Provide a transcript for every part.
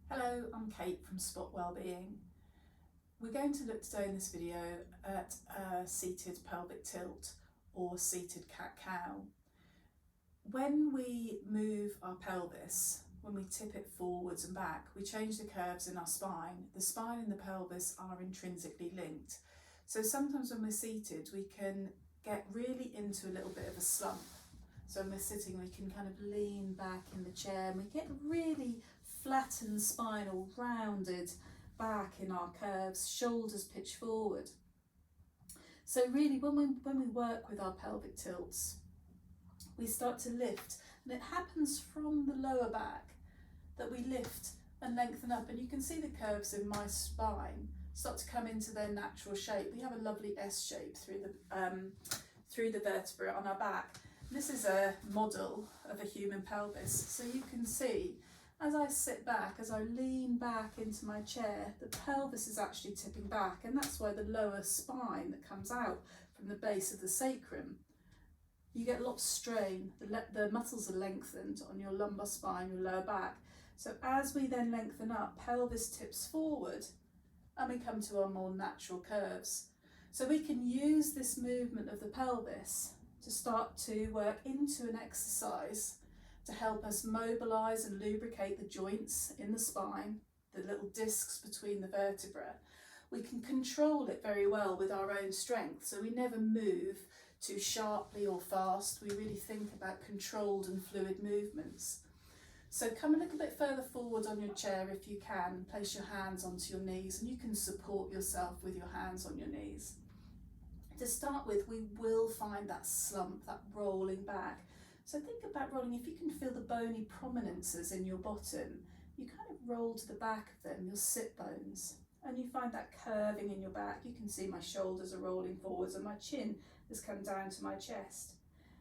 Hello, I'm Kate from Spot Wellbeing. We're going to look today in this video at a seated pelvic tilt or seated cat-cow. When we move our pelvis, when we tip it forwards and back, we change the curves in our spine. The spine and the pelvis are intrinsically linked. So sometimes when we're seated, we can get really into a little bit of a slump. So when we're sitting, we can kind of lean back in the chair and we get really flattened spine or rounded back in our curves, shoulders pitch forward. So really when we work with our pelvic tilts, we start to lift, and it happens from the lower back that we lift and lengthen up, and you can see the curves in my spine start to come into their natural shape. We have a lovely S shape through the vertebrae on our back. This is a model of a human pelvis, so you can see as I sit back, as I lean back into my chair, the pelvis is actually tipping back, and that's why the lower spine that comes out from the base of the sacrum, you get a lot of strain. The muscles are lengthened on your lumbar spine, your lower back. So as we then lengthen up, pelvis tips forward and we come to our more natural curves. So we can use this movement of the pelvis to start to work into an exercise to help us mobilise and lubricate the joints in the spine, the little discs between the vertebrae. We can control it very well with our own strength, so we never move too sharply or fast. We really think about controlled and fluid movements. So come a little bit further forward on your chair if you can, place your hands onto your knees, and you can support yourself with your hands on your knees. To start with, we will find that slump, that rolling back. So think about rolling. If you can feel the bony prominences in your bottom, you kind of roll to the back of them, your sit bones, and you find that curving in your back. You can see my shoulders are rolling forwards and my chin has come down to my chest.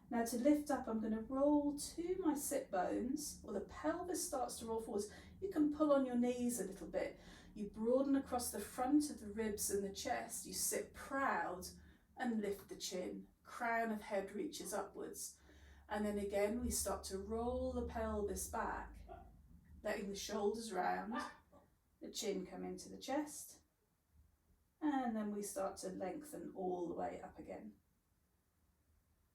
Now to lift up, I'm going to roll to my sit bones, or the pelvis starts to roll forwards. You can pull on your knees a little bit. You broaden across the front of the ribs and the chest. You sit proud and lift the chin. Crown of head reaches upwards. And then again, we start to roll the pelvis back, letting the shoulders round, the chin come into the chest, and then we start to lengthen all the way up again.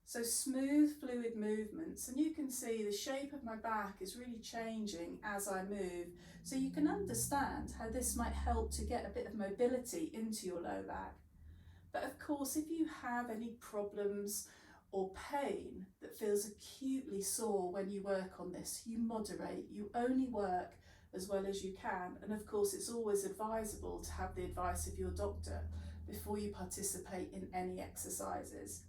So smooth, fluid movements, and you can see the shape of my back is really changing as I move. So you can understand how this might help to get a bit of mobility into your low back. But of course, if you have any problems or pain that feels acutely sore when you work on this, you moderate, you only work as well as you can. And of course, it's always advisable to have the advice of your doctor before you participate in any exercises.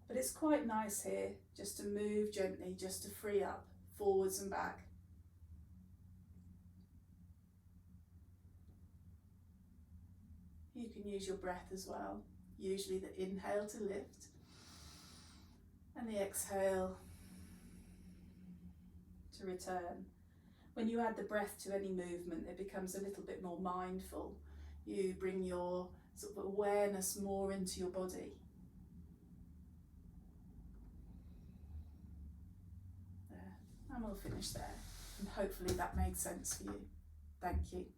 But it's quite nice here just to move gently, just to free up forwards and back. You can use your breath as well, usually the inhale to lift, and the exhale to return. When you add the breath to any movement, it becomes a little bit more mindful. You bring your sort of awareness more into your body. There, and we'll finish there. And hopefully that made sense for you. Thank you.